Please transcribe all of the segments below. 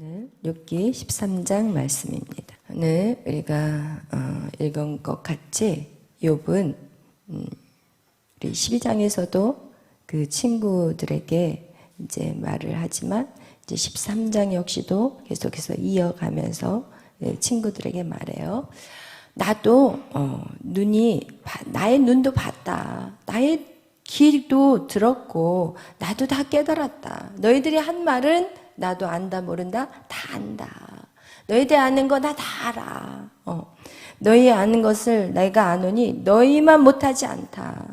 오늘 욥기 13장 말씀입니다. 오늘 우리가 읽은 것 같이 욥은 우리 12장에서도 그 친구들에게 이제 말을 하지만 이제 13장 역시도 계속해서 이어가면서 친구들에게 말해요. 나도 나의 눈도 봤다. 나의 귀도 들었고 나도 다 깨달았다. 너희들이 한 말은 나도 안다 모른다 다 안다. 너희들 아는 거 나 다 알아. 너희 아는 것을 내가 아노니 너희만 못하지 않다.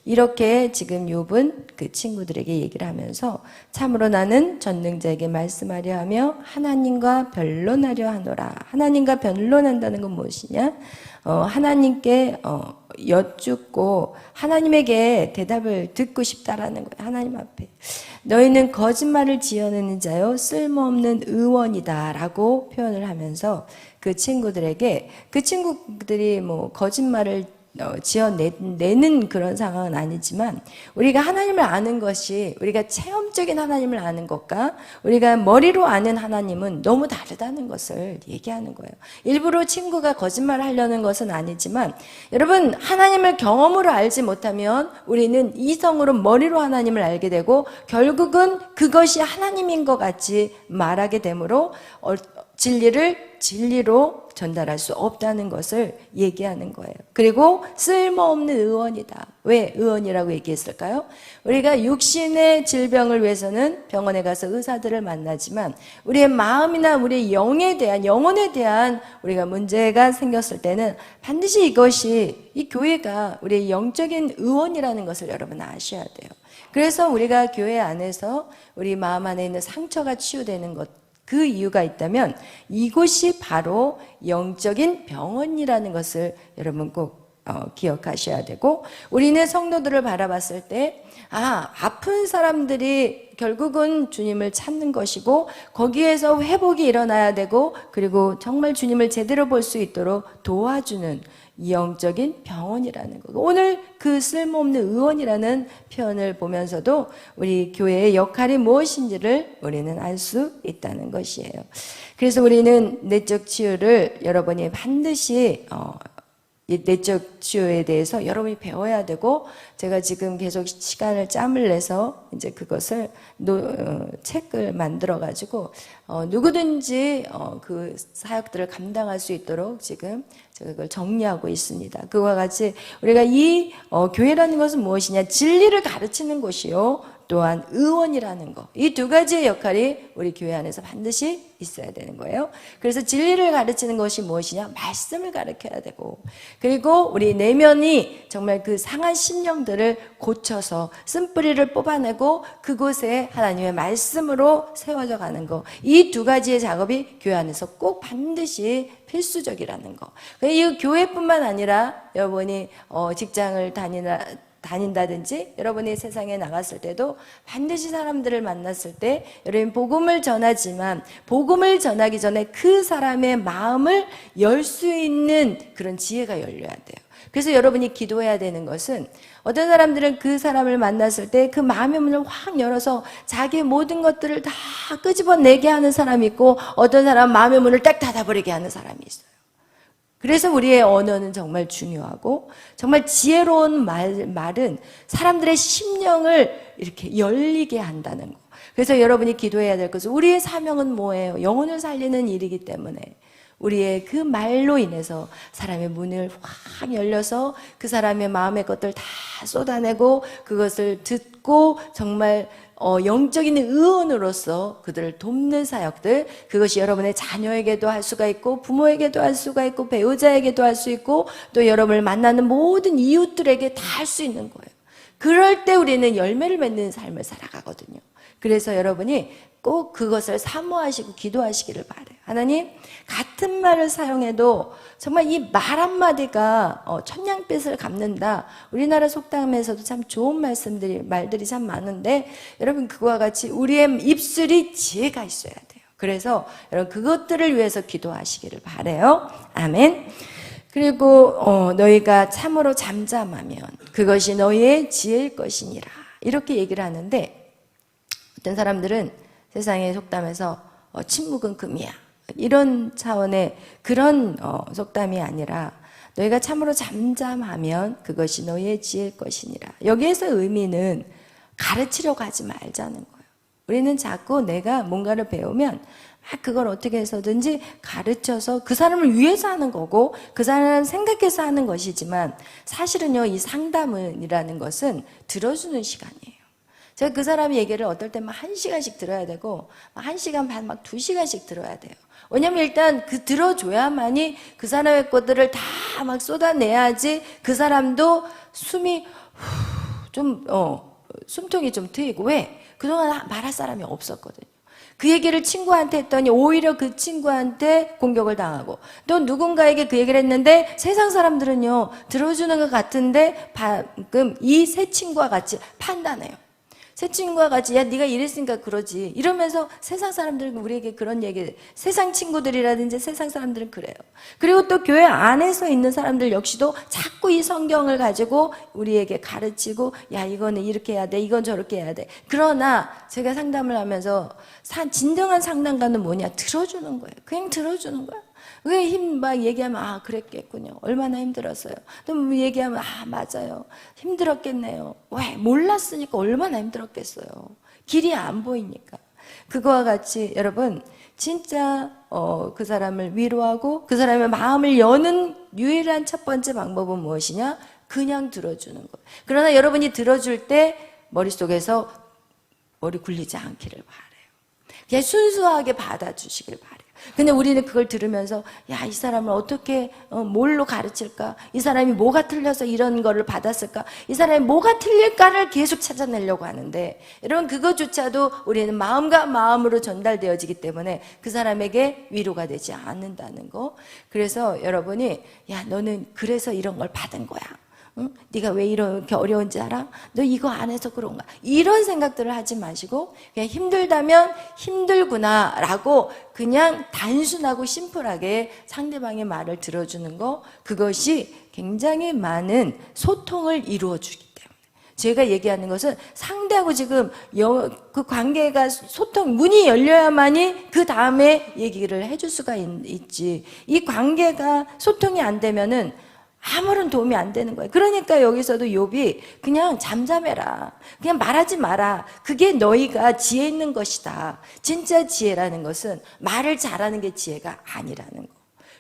이렇게 지금 욥은 그 친구들에게 얘기를 하면서 참으로 나는 전능자에게 말씀하려 하며 하나님과 변론하려 하노라. 하나님과 변론한다는 건 무엇이냐? 하나님께 여쭙고 하나님에게 대답을 듣고 싶다라는 거예요. 하나님 앞에. 너희는 거짓말을 지어내는 자요 쓸모없는 의원이다 라고 표현을 하면서 그 친구들에게, 그 친구들이 뭐 거짓말을 지어내는 그런 상황은 아니지만 우리가 하나님을 아는 것이, 우리가 체험적인 하나님을 아는 것과 우리가 머리로 아는 하나님은 너무 다르다는 것을 얘기하는 거예요. 일부러 친구가 거짓말을 하려는 것은 아니지만, 여러분, 하나님을 경험으로 알지 못하면 우리는 이성으로 머리로 하나님을 알게 되고 결국은 그것이 하나님인 것 같이 말하게 되므로 진리를 진리로 전달할 수 없다는 것을 얘기하는 거예요. 그리고 쓸모없는 의원이다. 왜 의원이라고 얘기했을까요? 우리가 육신의 질병을 위해서는 병원에 가서 의사들을 만나지만 우리의 마음이나 우리의 영혼에 대한 우리가 문제가 생겼을 때는 반드시 이것이, 이 교회가 우리의 영적인 의원이라는 것을 여러분 아셔야 돼요. 그래서 우리가 교회 안에서 우리 마음 안에 있는 상처가 치유되는 것, 그 이유가 있다면 이곳이 바로 영적인 병원이라는 것을 여러분 꼭 기억하셔야 되고, 우리는 성도들을 바라봤을 때 아픈 사람들이 결국은 주님을 찾는 것이고 거기에서 회복이 일어나야 되고 그리고 정말 주님을 제대로 볼 수 있도록 도와주는 영적인 병원이라는 거. 오늘 그 쓸모없는 의원이라는 표현을 보면서도 우리 교회의 역할이 무엇인지를 우리는 알 수 있다는 것이에요. 그래서 우리는 내적 치유를 여러분이 반드시 내적 치유에 대해서 여러분이 배워야 되고, 제가 지금 계속 짬을 내서 이제 그것을 책을 만들어 가지고 누구든지 그 사역들을 감당할 수 있도록 지금 제가 그걸 정리하고 있습니다. 그와 같이 우리가 이 교회라는 것은 무엇이냐? 진리를 가르치는 곳이요, 또한 의원이라는 것, 이 두 가지의 역할이 우리 교회 안에서 반드시 있어야 되는 거예요. 그래서 진리를 가르치는 것이 무엇이냐? 말씀을 가르쳐야 되고, 그리고 우리 내면이 정말 그 상한 심령들을 고쳐서 쓴뿌리를 뽑아내고 그곳에 하나님의 말씀으로 세워져 가는 것, 이 두 가지의 작업이 교회 안에서 꼭 반드시 필수적이라는 거. 이 교회뿐만 아니라 여러분이 직장을 다닌다든지 여러분이 세상에 나갔을 때도 반드시 사람들을 만났을 때 여러분 복음을 전하지만 복음을 전하기 전에 그 사람의 마음을 열 수 있는 그런 지혜가 열려야 돼요. 그래서 여러분이 기도해야 되는 것은, 어떤 사람들은 그 사람을 만났을 때 그 마음의 문을 확 열어서 자기의 모든 것들을 다 끄집어내게 하는 사람이 있고, 어떤 사람은 마음의 문을 딱 닫아버리게 하는 사람이 있어요. 그래서 우리의 언어는 정말 중요하고, 정말 지혜로운 말은 사람들의 심령을 이렇게 열리게 한다는 거. 그래서 여러분이 기도해야 될 것은, 우리의 사명은 뭐예요? 영혼을 살리는 일이기 때문에 우리의 그 말로 인해서 사람의 문을 확 열려서 그 사람의 마음의 것들 다 쏟아내고 그것을 듣고 정말 영적인 의원으로서 그들을 돕는 사역들, 그것이 여러분의 자녀에게도 할 수가 있고 부모에게도 할 수가 있고 배우자에게도 할 수 있고 또 여러분을 만나는 모든 이웃들에게 다 할 수 있는 거예요. 그럴 때 우리는 열매를 맺는 삶을 살아가거든요. 그래서 여러분이 꼭 그것을 사모하시고 기도하시기를 바라요. 하나님, 같은 말을 사용해도 정말 이 말 한마디가 천냥빚을 갚는다. 우리나라 속담에서도 참 좋은 말들이 참 많은데, 여러분 그와 같이 우리의 입술이 지혜가 있어야 돼요. 그래서 여러분 그것들을 위해서 기도하시기를 바라요. 아멘. 그리고 너희가 참으로 잠잠하면 그것이 너희의 지혜일 것이니라. 이렇게 얘기를 하는데, 어떤 사람들은 세상의 속담에서 침묵은 금이야. 이런 차원의 그런 속담이 아니라 너희가 참으로 잠잠하면 그것이 너희의 지혜일 것이니라. 여기에서 의미는 가르치려고 하지 말자는 거예요. 우리는 자꾸 내가 뭔가를 배우면 막 그걸 어떻게 해서든지 가르쳐서 그 사람을 위해서 하는 거고 그 사람을 생각해서 하는 것이지만 사실은요, 이 상담이라는 것은 들어주는 시간이에요. 제가 그 사람 얘기를 어떨 때 막 1시간씩 들어야 되고 1시간 반, 막 2시간씩 들어야 돼요. 왜냐면 일단 그 들어줘야만이 그 사람의 것들을 다 막 쏟아내야지 그 사람도 숨이 좀 숨통이 좀 트이고. 왜? 그동안 말할 사람이 없었거든요. 그 얘기를 친구한테 했더니 오히려 그 친구한테 공격을 당하고, 또 누군가에게 그 얘기를 했는데 세상 사람들은요 들어주는 것 같은데 방금 이 새 친구와 같이 판단해요. 새 친구와 같이 야 네가 이랬으니까 그러지 이러면서 세상 사람들은 우리에게 그런 얘기, 세상 친구들이라든지 세상 사람들은 그래요. 그리고 또 교회 안에서 있는 사람들 역시도 자꾸 이 성경을 가지고 우리에게 가르치고 야 이거는 이렇게 해야 돼, 이건 저렇게 해야 돼. 그러나 제가 상담을 하면서 진정한 상담가는 뭐냐? 들어주는 거예요. 그냥 들어주는 거야. 왜 막 얘기하면 그랬겠군요. 얼마나 힘들었어요. 또 얘기하면 맞아요. 힘들었겠네요. 왜? 몰랐으니까 얼마나 힘들었겠어요. 길이 안 보이니까. 그거와 같이 여러분 진짜 그 사람을 위로하고 그 사람의 마음을 여는 유일한 첫 번째 방법은 무엇이냐? 그냥 들어주는 거예요. 그러나 여러분이 들어줄 때 머릿속에서 머리 굴리지 않기를 바라요. 그냥 순수하게 받아주시길 바라요. 근데 우리는 그걸 들으면서 야, 이 사람을 어떻게 뭘로 가르칠까? 이 사람이 뭐가 틀려서 이런 거를 받았을까? 이 사람이 뭐가 틀릴까를 계속 찾아내려고 하는데, 여러분 그것조차도 우리는 마음과 마음으로 전달되어지기 때문에 그 사람에게 위로가 되지 않는다는 거. 그래서 여러분이 야, 너는 그래서 이런 걸 받은 거야. 응? 네가 왜 이렇게 어려운지 알아? 너 이거 안 해서 그런가? 이런 생각들을 하지 마시고 그냥 힘들다면 힘들구나 라고 그냥 단순하고 심플하게 상대방의 말을 들어주는 거, 그것이 굉장히 많은 소통을 이루어 주기 때문에. 제가 얘기하는 것은 상대하고 지금 그 관계가 소통 문이 열려야만이 그 다음에 얘기를 해줄 수가 있지. 이 관계가 소통이 안 되면은 아무런 도움이 안 되는 거예요. 그러니까 여기서도 욥이 그냥 잠잠해라, 그냥 말하지 마라, 그게 너희가 지혜 있는 것이다. 진짜 지혜라는 것은 말을 잘하는 게 지혜가 아니라는 거.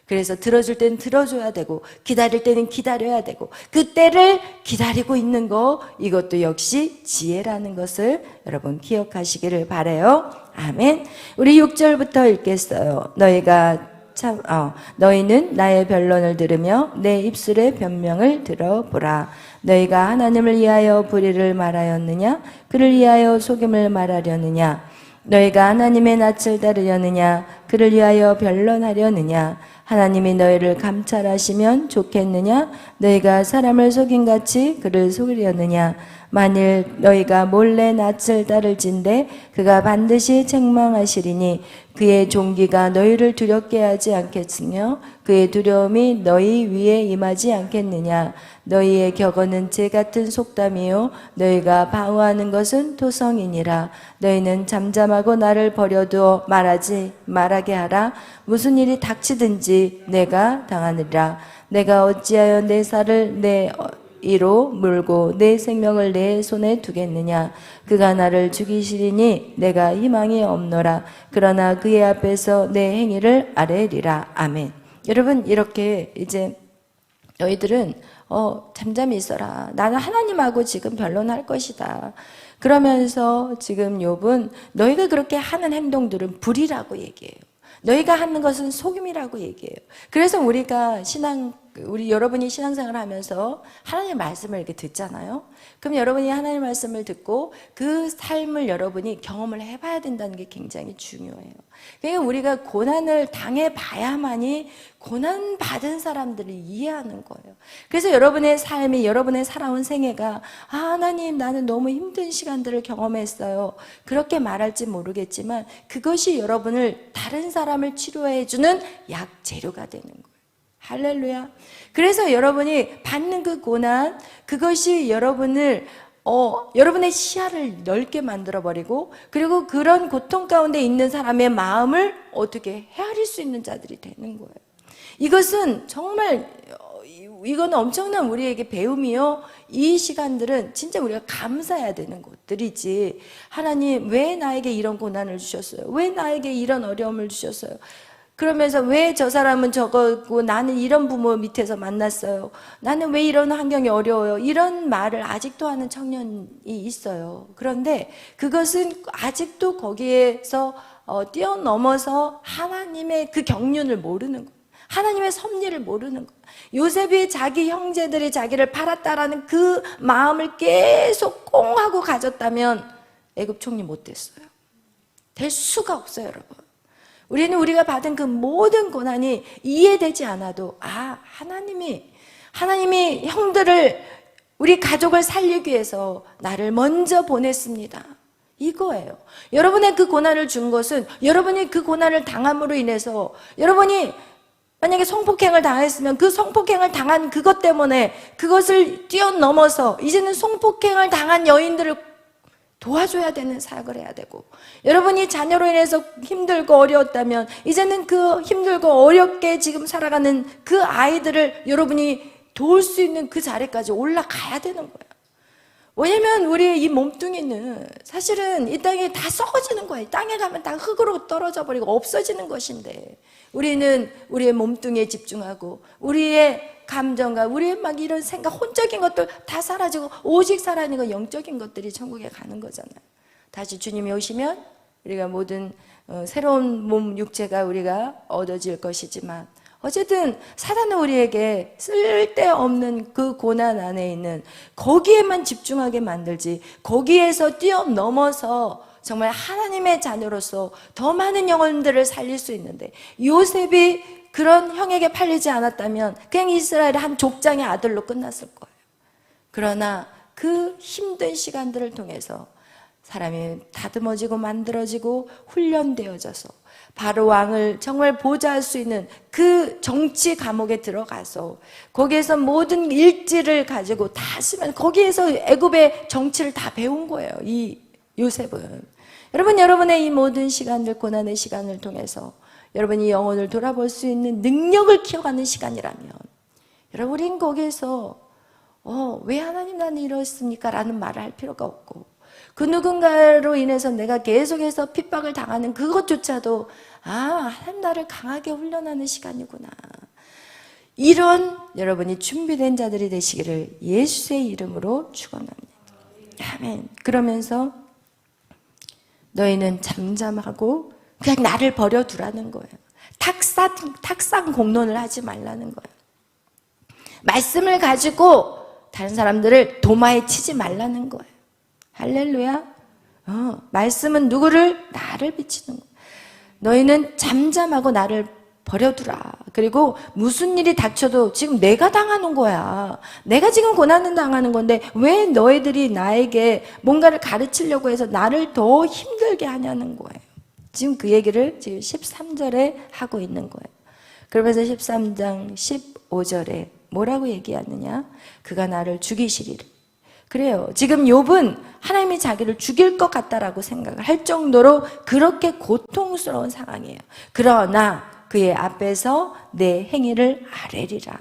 그래서 들어줄 때는 들어줘야 되고 기다릴 때는 기다려야 되고 그 때를 기다리고 있는 거, 이것도 역시 지혜라는 것을 여러분 기억하시기를 바라요. 아멘. 우리 6절부터 읽겠어요. 너희는 나의 변론을 들으며 내 입술의 변명을 들어보라. 너희가 하나님을 위하여 불의를 말하였느냐? 그를 위하여 속임을 말하려느냐? 너희가 하나님의 낯을 따르려느냐? 그를 위하여 변론하려느냐? 하나님이 너희를 감찰하시면 좋겠느냐? 너희가 사람을 속임같이 그를 속이려느냐? 만일 너희가 몰래 낯을 따를진대 그가 반드시 책망하시리니 그의 종기가 너희를 두렵게 하지 않겠으며 그의 두려움이 너희 위에 임하지 않겠느냐? 너희의 격언은 재 같은 속담이요 너희가 방어하는 것은 토성이니라. 너희는 잠잠하고 나를 버려두어 말하게 하라. 무슨 일이 닥치든지 내가 당하느니라. 내가 어찌하여 내 살을 내 이로 물고 내 생명을 내 손에 두겠느냐? 그가 나를 죽이시리니 내가 희망이 없노라. 그러나 그의 앞에서 내 행위를 아뢰리라. 아멘. 여러분 이렇게 이제 너희들은 잠잠히 있어라. 나는 하나님하고 지금 변론할 것이다. 그러면서 지금 욥은 너희가 그렇게 하는 행동들은 불의라고 얘기해요. 너희가 하는 것은 속임이라고 얘기해요. 그래서 우리 여러분이 신앙생활을 하면서 하나님의 말씀을 이렇게 듣잖아요. 그럼 여러분이 하나님의 말씀을 듣고 그 삶을 여러분이 경험을 해봐야 된다는 게 굉장히 중요해요. 그러니까 우리가 고난을 당해봐야만이 고난받은 사람들을 이해하는 거예요. 그래서 여러분의 삶이, 여러분의 살아온 생애가 하나님 나는 너무 힘든 시간들을 경험했어요, 그렇게 말할지 모르겠지만 그것이 여러분을, 다른 사람을 치료해주는 약 재료가 되는 거예요. 할렐루야. 그래서 여러분이 받는 그 고난, 그것이 여러분을 여러분의 시야를 넓게 만들어버리고, 그리고 그런 고통 가운데 있는 사람의 마음을 어떻게 헤아릴 수 있는 자들이 되는 거예요. 이것은 정말 이건 엄청난 우리에게 배움이요. 이 시간들은 진짜 우리가 감사해야 되는 것들이지, 하나님 왜 나에게 이런 고난을 주셨어요? 왜 나에게 이런 어려움을 주셨어요? 그러면서 왜 저 사람은 저거고 나는 이런 부모 밑에서 만났어요? 나는 왜 이런 환경이 어려워요? 이런 말을 아직도 하는 청년이 있어요. 그런데 그것은 아직도 거기에서 뛰어넘어서 하나님의 그 경륜을 모르는 거예요. 하나님의 섭리를 모르는 거예요. 요셉이 자기 형제들이 자기를 팔았다라는 그 마음을 계속 꽁하고 가졌다면 애굽 총리 못 됐어요. 될 수가 없어요, 여러분. 우리는 우리가 받은 그 모든 고난이 이해되지 않아도, 하나님이 형들을, 우리 가족을 살리기 위해서 나를 먼저 보냈습니다, 이거예요. 여러분의 그 고난을 준 것은, 여러분이 그 고난을 당함으로 인해서, 여러분이 만약에 성폭행을 당했으면 그 성폭행을 당한 그것 때문에 그것을 뛰어넘어서 이제는 성폭행을 당한 여인들을 도와줘야 되는 사역을 해야 되고, 여러분이 자녀로 인해서 힘들고 어려웠다면 이제는 그 힘들고 어렵게 지금 살아가는 그 아이들을 여러분이 도울 수 있는 그 자리까지 올라가야 되는 거예요. 왜냐면 우리의 이 몸뚱이는 사실은 이 땅에 다 썩어지는 거예요. 땅에 가면 다 흙으로 떨어져 버리고 없어지는 것인데, 우리는 우리의 몸뚱이에 집중하고 우리의 감정과 우리의 막 이런 생각, 혼적인 것들 다 사라지고 오직 살아있는 건 영적인 것들이 천국에 가는 거잖아요. 다시 주님이 오시면 우리가 모든 새로운 몸 육체가 우리가 얻어질 것이지만, 어쨌든 사단은 우리에게 쓸데없는 그 고난 안에 있는 거기에만 집중하게 만들지, 거기에서 뛰어넘어서 정말 하나님의 자녀로서 더 많은 영혼들을 살릴 수 있는데, 요셉이 그런 형에게 팔리지 않았다면 그냥 이스라엘의 한 족장의 아들로 끝났을 거예요. 그러나 그 힘든 시간들을 통해서 사람이 다듬어지고 만들어지고 훈련되어져서 바로 왕을 정말 보좌할 수 있는 그 정치 감옥에 들어가서 거기에서 모든 일지를 가지고 다 쓰면, 거기에서 애굽의 정치를 다 배운 거예요, 이 요셉은. 여러분의 이 모든 시간들, 고난의 시간을 통해서 여러분이 영혼을 돌아볼 수 있는 능력을 키워가는 시간이라면, 여러분, 우린 거기에서 왜 하나님 나는 이렇습니까? 라는 말을 할 필요가 없고, 그 누군가로 인해서 내가 계속해서 핍박을 당하는 그것조차도 하나님 나를 강하게 훈련하는 시간이구나, 이런 여러분이 준비된 자들이 되시기를 예수의 이름으로 축원합니다. 아멘. 그러면서 너희는 잠잠하고 그냥 나를 버려두라는 거예요. 탁상 공론을 하지 말라는 거예요. 말씀을 가지고 다른 사람들을 도마에 치지 말라는 거예요. 할렐루야. 말씀은 누구를? 나를 비치는 거예요. 너희는 잠잠하고 나를 버려두라. 그리고 무슨 일이 닥쳐도 지금 내가 당하는 거야. 내가 지금 고난을 당하는 건데 왜 너희들이 나에게 뭔가를 가르치려고 해서 나를 더 힘들게 하냐는 거예요. 지금 그 얘기를 지금 13절에 하고 있는 거예요. 그러면서 13장 15절에 뭐라고 얘기하느냐? 그가 나를 죽이시리라. 그래요. 지금 욥은 하나님이 자기를 죽일 것 같다라고 생각을 할 정도로 그렇게 고통스러운 상황이에요. 그러나 그의 앞에서 내 행위를 아뢰리라.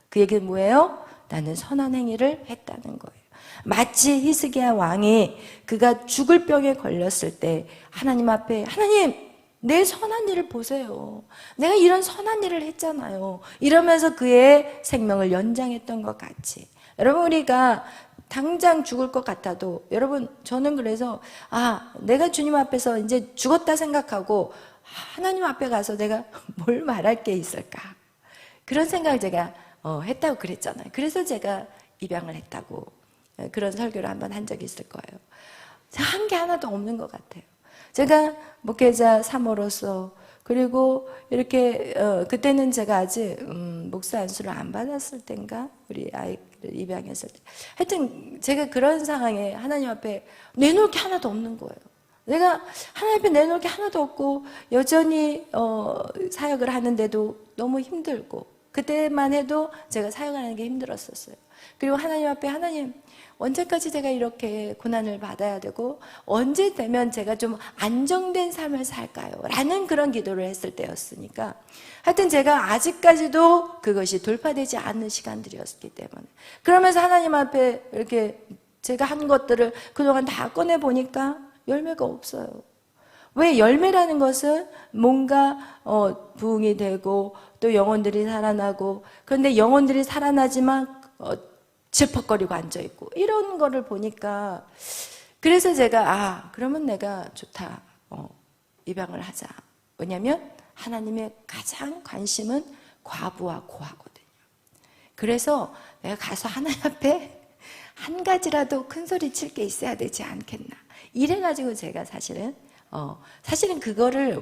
그 얘기는 뭐예요? 나는 선한 행위를 했다는 거예요. 마치 히스기야 왕이 그가 죽을 병에 걸렸을 때 하나님 앞에, 하나님 내 선한 일을 보세요. 내가 이런 선한 일을 했잖아요. 이러면서 그의 생명을 연장했던 것 같이, 여러분, 우리가 당장 죽을 것 같아도, 여러분, 저는 그래서 내가 주님 앞에서 이제 죽었다 생각하고 하나님 앞에 가서 내가 뭘 말할 게 있을까, 그런 생각을 제가 했다고 그랬잖아요. 그래서 제가 입양을 했다고 그런 설교를 한번 한 적이 있을 거예요. 한 게 하나도 없는 것 같아요. 제가 목회자 3호로서, 그리고 이렇게 그때는 제가 아직 목사 안수를 안 받았을 때인가, 우리 아이를 입양했을 때, 하여튼 제가 그런 상황에 하나님 앞에 내놓을 게 하나도 없는 거예요. 내가 하나님 앞에 내놓을 게 하나도 없고 여전히 사역을 하는데도 너무 힘들고, 그때만 해도 제가 사역을 하는 게 힘들었었어요. 그리고 하나님 앞에 하나님 언제까지 제가 이렇게 고난을 받아야 되고 언제 되면 제가 좀 안정된 삶을 살까요? 라는 그런 기도를 했을 때였으니까 하여튼 제가 아직까지도 그것이 돌파되지 않는 시간들이었기 때문에 그러면서 하나님 앞에 이렇게 제가 한 것들을 그동안 다 꺼내보니까 열매가 없어요. 왜? 열매라는 것은 뭔가 부흥이 되고 또 영혼들이 살아나고 그런데 영혼들이 살아나지만 질퍽거리고 앉아있고 이런 거를 보니까 그래서 제가 그러면 내가 좋다. 입양을 하자. 왜냐면 하나님의 가장 관심은 과부와 고아거든요. 그래서 내가 가서 하나님 앞에 한 가지라도 큰 소리 칠 게 있어야 되지 않겠나. 이래가지고 제가 사실은 그거를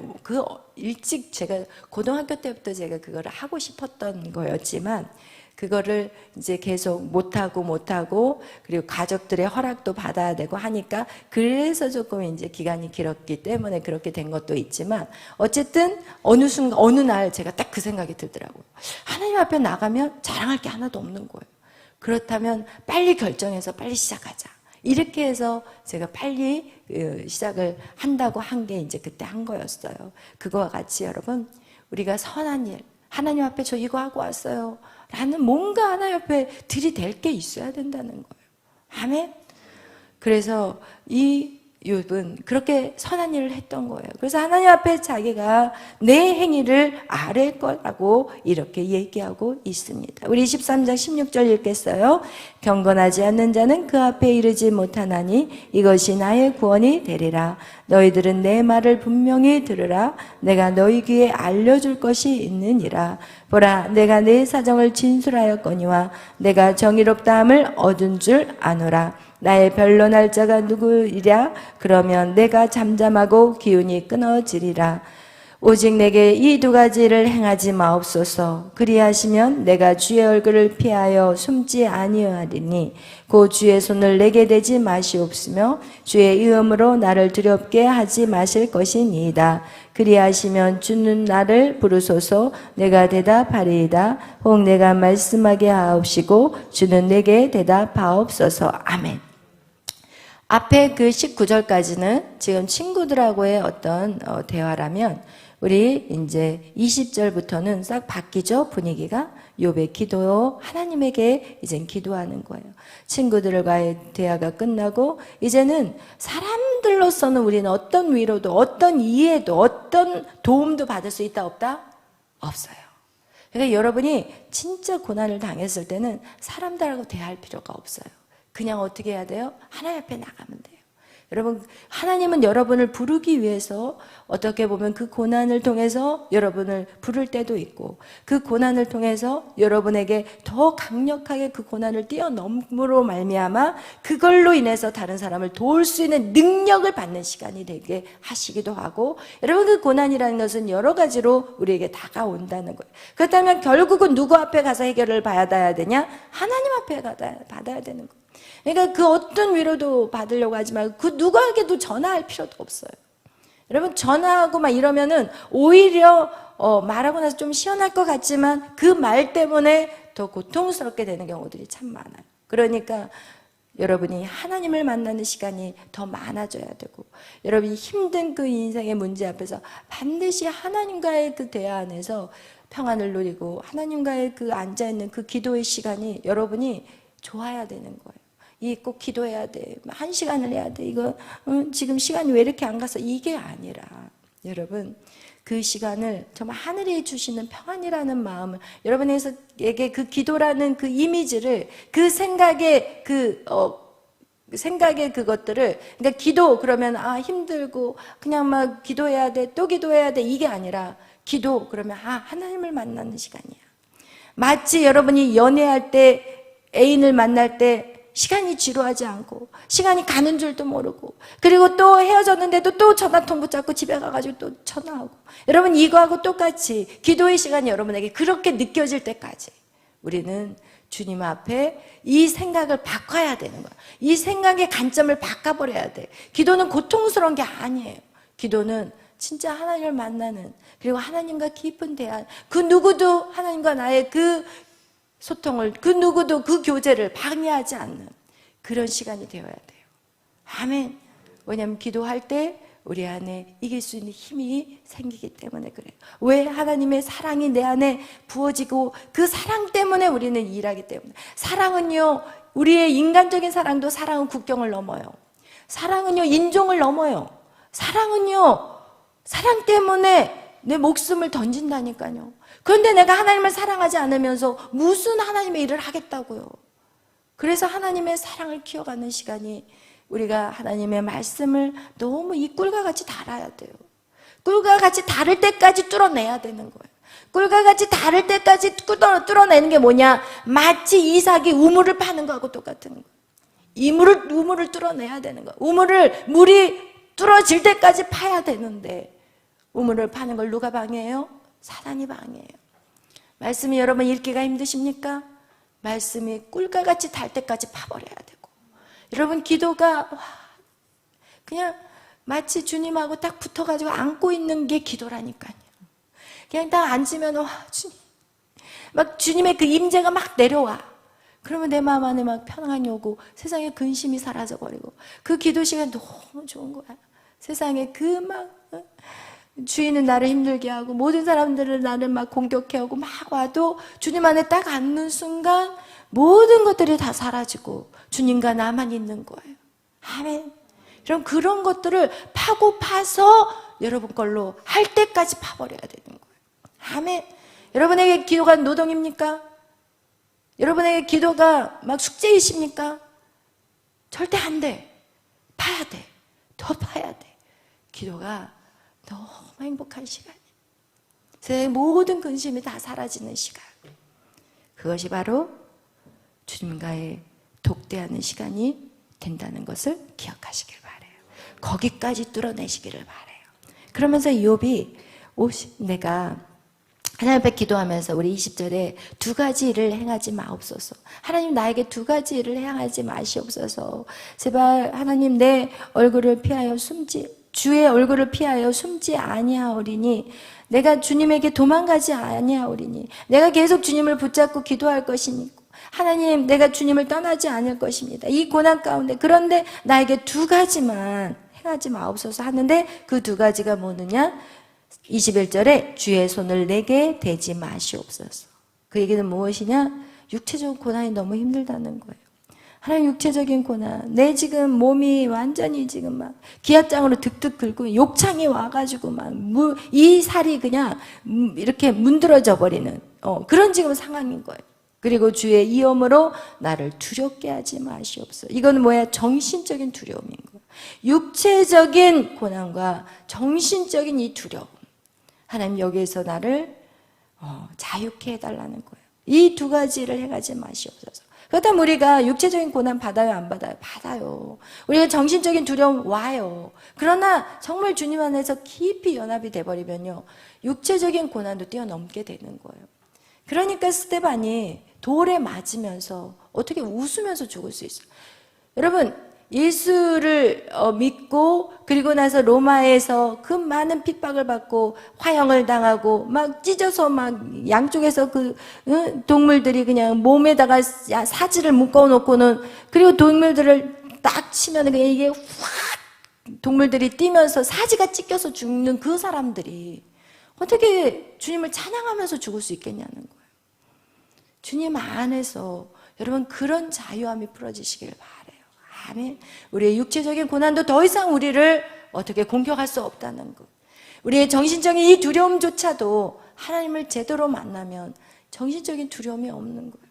일찍 제가 고등학교 때부터 제가 그거를 하고 싶었던 거였지만 그거를 이제 계속 못하고 그리고 가족들의 허락도 받아야 되고 하니까 그래서 조금 이제 기간이 길었기 때문에 그렇게 된 것도 있지만 어쨌든 어느 순간 어느 날 제가 딱 그 생각이 들더라고요. 하나님 앞에 나가면 자랑할 게 하나도 없는 거예요. 그렇다면 빨리 결정해서 빨리 시작하자. 이렇게 해서 제가 빨리 시작을 한다고 한 게 이제 그때 한 거였어요. 그거와 같이 여러분 우리가 선한 일 하나님 앞에 저 이거 하고 왔어요 라는 뭔가 하나님 앞에 들이댈 게 있어야 된다는 거예요. 아멘. 그래서 이 욥은 그렇게 선한 일을 했던 거예요. 그래서 하나님 앞에 자기가 내 행위를 아뢰 거라고 이렇게 얘기하고 있습니다. 우리 23장 16절 읽겠어요. 경건하지 않는 자는 그 앞에 이르지 못하나니 이것이 나의 구원이 되리라. 너희들은 내 말을 분명히 들으라. 내가 너희 귀에 알려줄 것이 있느니라. 보라, 내가 내 사정을 진술하였거니와 내가 정의롭다함을 얻은 줄 아노라. 나의 변론할 자가 누구이랴? 그러면 내가 잠잠하고 기운이 끊어지리라. 오직 내게 이 두 가지를 행하지 마옵소서. 그리하시면 내가 주의 얼굴을 피하여 숨지 아니하리니 그 주의 손을 내게 대지 마시옵으며 주의 이름으로 나를 두렵게 하지 마실 것이니이다. 그리하시면 주는 나를 부르소서. 내가 대답하리이다. 혹 내가 말씀하게 하옵시고 주는 내게 대답하옵소서. 아멘. 앞에 그 19절까지는 지금 친구들하고의 어떤 대화라면 우리 이제 20절부터는 싹 바뀌죠. 분위기가 욥의 기도 하나님에게 이젠 기도하는 거예요. 친구들과의 대화가 끝나고 이제는 사람들로서는 우리는 어떤 위로도 어떤 이해도 어떤 도움도 받을 수 있다 없다? 없어요. 그러니까 여러분이 진짜 고난을 당했을 때는 사람들하고 대할 필요가 없어요. 그냥 어떻게 해야 돼요? 하나님 앞에 나가면 돼요. 여러분, 하나님은 여러분을 부르기 위해서 어떻게 보면 그 고난을 통해서 여러분을 부를 때도 있고 그 고난을 통해서 여러분에게 더 강력하게 그 고난을 뛰어넘음으로 말미암아 그걸로 인해서 다른 사람을 도울 수 있는 능력을 받는 시간이 되게 하시기도 하고 여러분 그 고난이라는 것은 여러 가지로 우리에게 다가온다는 거예요. 그렇다면 결국은 누구 앞에 가서 해결을 받아야 되냐? 하나님 앞에 받아야 되는 거예요. 그러니까 그 어떤 위로도 받으려고 하지 말고 그 누구에게도 전화할 필요도 없어요. 여러분 전화하고 막 이러면은 오히려 말하고 나서 좀 시원할 것 같지만 그 말 때문에 더 고통스럽게 되는 경우들이 참 많아요. 그러니까 여러분이 하나님을 만나는 시간이 더 많아져야 되고 여러분이 힘든 그 인생의 문제 앞에서 반드시 하나님과의 그 대화 안에서 평안을 누리고 하나님과의 그 앉아있는 그 기도의 시간이 여러분이 좋아야 되는 거예요. 이 꼭 기도해야 돼. 1시간을 해야 돼. 이거 지금 시간이 왜 이렇게 안 가서 이게 아니라 여러분 그 시간을 정말 하늘이 주시는 평안이라는 마음을 여러분에게 그 기도라는 그 이미지를 그 생각의 생각의 그것들을 그러니까 기도 그러면 힘들고 그냥 막 기도해야 돼. 또 기도해야 돼. 이게 아니라 기도 그러면 하나님을 만나는 시간이야. 마치 여러분이 연애할 때 애인을 만날 때 시간이 지루하지 않고 시간이 가는 줄도 모르고 그리고 또 헤어졌는데도 또 전화통 붙잡고 집에 가가지고 또 전화하고 여러분 이거하고 똑같이 기도의 시간이 여러분에게 그렇게 느껴질 때까지 우리는 주님 앞에 이 생각을 바꿔야 되는 거야. 이 생각의 관점을 바꿔버려야 돼. 기도는 고통스러운 게 아니에요. 기도는 진짜 하나님을 만나는 그리고 하나님과 깊은 대화 그 누구도 하나님과 나의 그 소통을, 그 누구도 그 교제를 방해하지 않는 그런 시간이 되어야 돼요. 아멘. 왜냐하면 기도할 때 우리 안에 이길 수 있는 힘이 생기기 때문에 그래요. 왜? 하나님의 사랑이 내 안에 부어지고 그 사랑 때문에 우리는 일하기 때문에. 사랑은요, 우리의 인간적인 사랑도, 사랑은 국경을 넘어요. 사랑은요, 인종을 넘어요. 사랑은요, 사랑 때문에 내 목숨을 던진다니까요. 그런데 내가 하나님을 사랑하지 않으면서 무슨 하나님의 일을 하겠다고요. 그래서 하나님의 사랑을 키워가는 시간이, 우리가 하나님의 말씀을 너무 이 꿀과 같이 달아야 돼요. 꿀과 같이 다를 때까지 뚫어내야 되는 거예요. 꿀과 같이 다를 때까지 뚫어내는 게 뭐냐? 마치 이삭이 우물을 파는 거하고 똑같은 거예요. 우물을 뚫어내야 되는 거예요. 물이 뚫어질 때까지 파야 되는데, 우물을 파는 걸 누가 방해해요? 사단이 방해해요. 말씀이 여러분 읽기가 힘드십니까? 말씀이 꿀과 같이 달 때까지 파버려야 되고, 여러분 기도가 그냥 마치 주님하고 딱 붙어가지고 안고 있는 게 기도라니까요. 그냥 딱 앉으면 주님, 막 주님의 그 임재가 막 내려와. 그러면 내 마음 안에 막 평안이 오고 세상의 근심이 사라져버리고, 그 기도 시간 너무 좋은 거야. 세상에 그 막 주인은 나를 힘들게 하고 모든 사람들은 나를 막 공격해오고 막 와도 주님 안에 딱 앉는 순간 모든 것들이 다 사라지고 주님과 나만 있는 거예요. 아멘. 그럼 그런 것들을 파고 파서 여러분 걸로 할 때까지 파버려야 되는 거예요. 아멘. 여러분에게 기도가 노동입니까? 여러분에게 기도가 막 숙제이십니까? 절대 안 돼. 파야 돼. 더 파야 돼. 기도가 너무 행복한 시간이에요. 세상의 모든 근심이 다 사라지는 시간. 그것이 바로 주님과의 독대하는 시간이 된다는 것을 기억하시길 바라요. 거기까지 뚫어내시기를 바라요. 그러면서 이욥이 내가 하나님 앞에 기도하면서 우리 20절에 두 가지 일을 행하지 마옵소서. 하나님, 나에게 두 가지 일을 행하지 마시옵소서. 제발 하나님, 내 얼굴을 피하여 주의 얼굴을 피하여 숨지 아니하오리니, 내가 주님에게 도망가지 아니하오리니, 내가 계속 주님을 붙잡고 기도할 것이니까, 하나님, 내가 주님을 떠나지 않을 것입니다. 이 고난 가운데. 그런데 나에게 두 가지만 행하지 마옵소서 하는데, 그 두 가지가 뭐느냐? 21절에 주의 손을 내게 대지 마시옵소서. 그 얘기는 무엇이냐? 육체적 고난이 너무 힘들다는 거예요. 하나님, 육체적인 고난, 내 지금 몸이 완전히 지금 막 기압장으로 득득 긁고 욕창이 와가지고 막 이 살이 그냥 이렇게 문드러져 버리는 그런 지금 상황인 거예요. 그리고 주의 이엄으로 나를 두렵게 하지 마시옵소서. 이건 뭐야? 정신적인 두려움인 거예요. 육체적인 고난과 정신적인 이 두려움. 하나님, 여기에서 나를 자유케 해달라는 거예요. 이 두 가지를 해가지 마시옵소서. 그렇다면 우리가 육체적인 고난 받아요, 안 받아요? 받아요. 우리가 정신적인 두려움 와요. 그러나 정말 주님 안에서 깊이 연합이 돼버리면요, 육체적인 고난도 뛰어넘게 되는 거예요. 그러니까 스데반이 돌에 맞으면서 어떻게 웃으면서 죽을 수 있어요? 여러분, 예수를 믿고 그리고 나서 로마에서 그 많은 핍박을 받고 화형을 당하고 막 찢어서 막 양쪽에서 그 동물들이 그냥 몸에다가 사지를 묶어 놓고는, 그리고 동물들을 딱 치면 그냥 이게 확 동물들이 뛰면서 사지가 찢겨서 죽는 그 사람들이 어떻게 주님을 찬양하면서 죽을 수 있겠냐는 거예요. 주님 안에서 여러분 그런 자유함이 풀어지시길 바라요. 아멘. 우리의 육체적인 고난도 더 이상 우리를 어떻게 공격할 수 없다는 것. 우리의 정신적인 이 두려움조차도 하나님을 제대로 만나면 정신적인 두려움이 없는 거예요.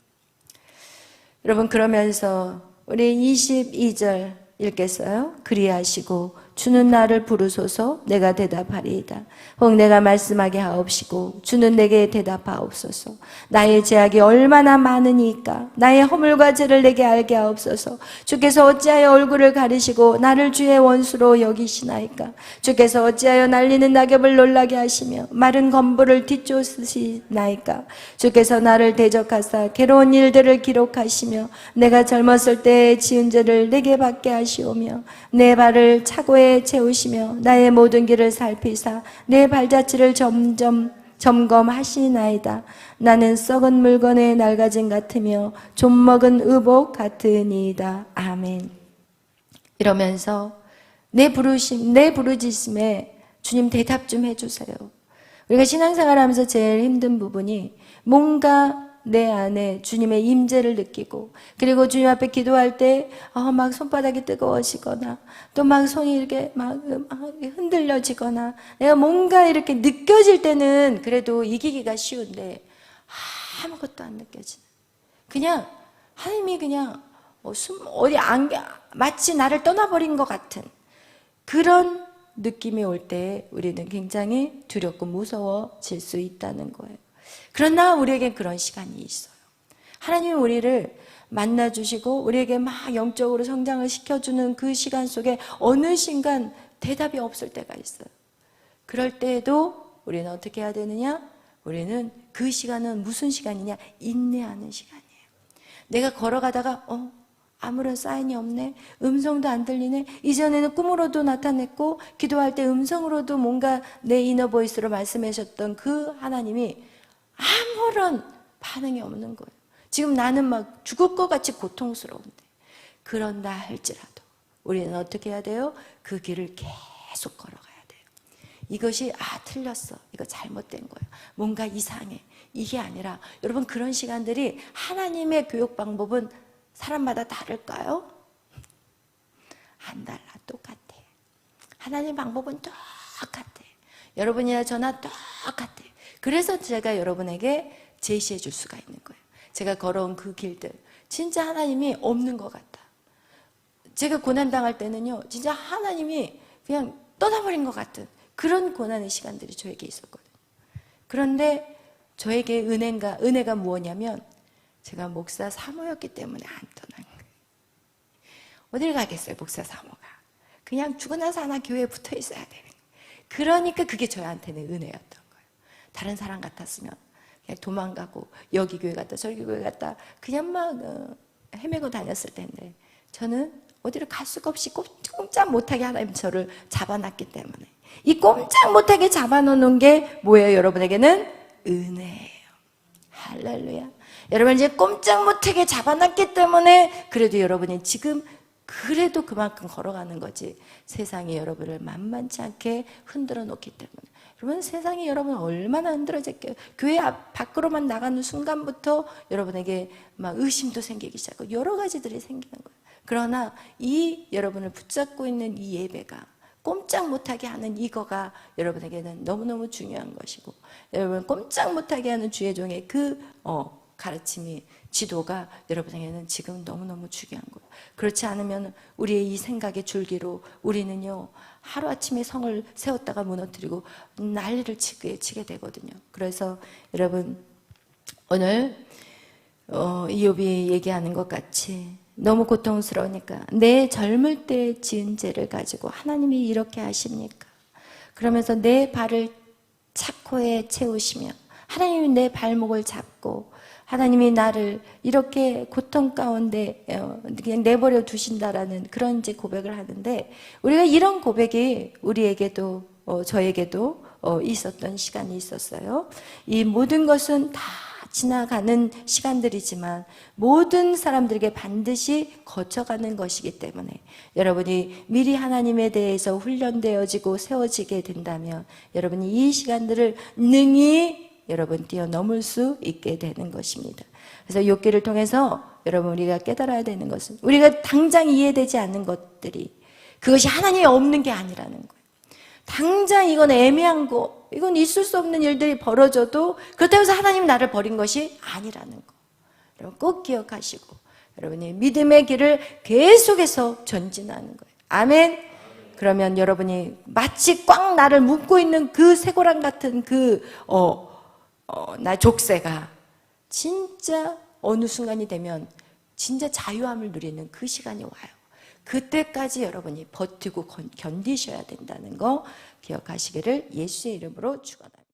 여러분, 그러면서 우리 22절 읽겠어요? 그리하시고 주는 나를 부르소서 내가 대답하리이다. 혹 내가 말씀하게 하옵시고 주는 내게 대답하옵소서. 나의 죄악이 얼마나 많으니까 나의 허물과 죄를 내게 알게 하옵소서. 주께서 어찌하여 얼굴을 가리시고 나를 주의 원수로 여기시나이까. 주께서 어찌하여 날리는 낙엽을 놀라게 하시며 마른 건부를 뒤쫓으시나이까. 주께서 나를 대적하사 괴로운 일들을 기록하시며 내가 젊었을 때 지은 죄를 내게 받게 하시오며 내 발을 차고에 채우시며 나의 모든 길을 살피사 내 발자취를 점점 점검하시나이다. 나는 썩은 물건의 낡아짐 같으며 좀먹은 의복 같으니이다. 아멘. 이러면서 내 부르짖음에 주님 대답 좀 해주세요. 우리가 신앙생활 하면서 제일 힘든 부분이 뭔가 내 안에 주님의 임재를 느끼고, 그리고 주님 앞에 기도할 때 막 손바닥이 뜨거워지거나 또 막 손이 이렇게 막 흔들려지거나 내가 뭔가 이렇게 느껴질 때는 그래도 이기기가 쉬운데 아무것도 안 느껴지는, 그냥 하나님이 그냥 어디 마치 나를 떠나버린 것 같은 그런 느낌이 올 때 우리는 굉장히 두렵고 무서워질 수 있다는 거예요. 그러나 우리에게 그런 시간이 있어요. 하나님이 우리를 만나주시고 우리에게 막 영적으로 성장을 시켜주는 그 시간 속에 어느 순간 대답이 없을 때가 있어요. 그럴 때에도 우리는 어떻게 해야 되느냐? 우리는 그 시간은 무슨 시간이냐? 인내하는 시간이에요. 내가 걸어가다가 아무런 사인이 없네, 음성도 안 들리네, 이전에는 꿈으로도 나타냈고 기도할 때 음성으로도 뭔가 내 이너 보이스로 말씀하셨던 그 하나님이 아무런 반응이 없는 거예요. 지금 나는 막 죽을 것 같이 고통스러운데, 그런다 할지라도 우리는 어떻게 해야 돼요? 그 길을 계속 걸어가야 돼요. 이것이 틀렸어, 이거 잘못된 거야, 뭔가 이상해, 이게 아니라, 여러분 그런 시간들이, 하나님의 교육 방법은 사람마다 다를까요? 안 달라, 똑같아. 하나님 방법은 똑같아. 여러분이나 저나 똑같아. 그래서 제가 여러분에게 제시해 줄 수가 있는 거예요. 제가 걸어온 그 길들, 진짜 하나님이 없는 것 같다. 제가 고난당할 때는요, 진짜 하나님이 그냥 떠나버린 것 같은 그런 고난의 시간들이 저에게 있었거든요. 그런데 저에게 은혜가 무엇이냐면, 제가 목사 사모였기 때문에 안 떠난 거예요. 어딜 가겠어요, 목사 사모가. 그냥 죽으나 사나 교회에 붙어 있어야 되는 거예요. 그러니까 그게 저한테는 은혜였던 거예요. 다른 사람 같았으면 그냥 도망가고 여기 교회 갔다 저기 교회 갔다 그냥 막 헤매고 다녔을 텐데, 저는 어디를 갈 수가 없이 꼼짝 못하게 하나님 저를 잡아놨기 때문에, 이 꼼짝 못하게 잡아놓는 게 뭐예요? 여러분에게는 은혜예요. 할렐루야. 여러분 이제 꼼짝 못하게 잡아놨기 때문에 그래도 여러분이 지금 그래도 그만큼 걸어가는 거지, 세상이 여러분을 만만치 않게 흔들어 놓기 때문에. 여러분 세상이 여러분 얼마나 흔들어질게요. 교회 밖으로만 나가는 순간부터 여러분에게 막 의심도 생기기 시작하고 여러 가지들이 생기는 거예요. 그러나 이 여러분을 붙잡고 있는 이 예배가, 꼼짝 못하게 하는 이거가 여러분에게는 너무너무 중요한 것이고, 여러분 꼼짝 못하게 하는 주의 종의 그 가르침이, 지도가 여러분에게는 지금 너무너무 중요한 거예요. 그렇지 않으면 우리의 이 생각의 줄기로 우리는요, 하루아침에 성을 세웠다가 무너뜨리고 난리를 치게 되거든요. 그래서 여러분 오늘 이욥이 얘기하는 것 같이 너무 고통스러우니까 내 젊을 때 지은 죄를 가지고 하나님이 이렇게 하십니까? 그러면서 내 발을 착고에 채우시며 하나님이 내 발목을 잡고 하나님이 나를 이렇게 고통 가운데 그냥 내버려 두신다라는 그런 이제 고백을 하는데, 우리가 이런 고백이 우리에게도 저에게도 있었던 시간이 있었어요. 이 모든 것은 다 지나가는 시간들이지만 모든 사람들에게 반드시 거쳐가는 것이기 때문에 여러분이 미리 하나님에 대해서 훈련되어지고 세워지게 된다면 여러분이 이 시간들을 능히 여러분 뛰어넘을 수 있게 되는 것입니다. 그래서 욥기를 통해서 여러분 우리가 깨달아야 되는 것은, 우리가 당장 이해되지 않는 것들이 그것이 하나님이 없는 게 아니라는 거예요. 당장 이건 애매한 거, 이건 있을 수 없는 일들이 벌어져도 그렇다고 해서 하나님이 나를 버린 것이 아니라는 거, 여러분 꼭 기억하시고 여러분이 믿음의 길을 계속해서 전진하는 거예요. 아멘. 그러면 여러분이 마치 꽉 나를 묶고 있는 그 쇠고랑 같은 나 족쇄가 진짜 어느 순간이 되면 진짜 자유함을 누리는 그 시간이 와요. 그때까지 여러분이 버티고 견디셔야 된다는 거 기억하시기를 예수의 이름으로 축원합니다.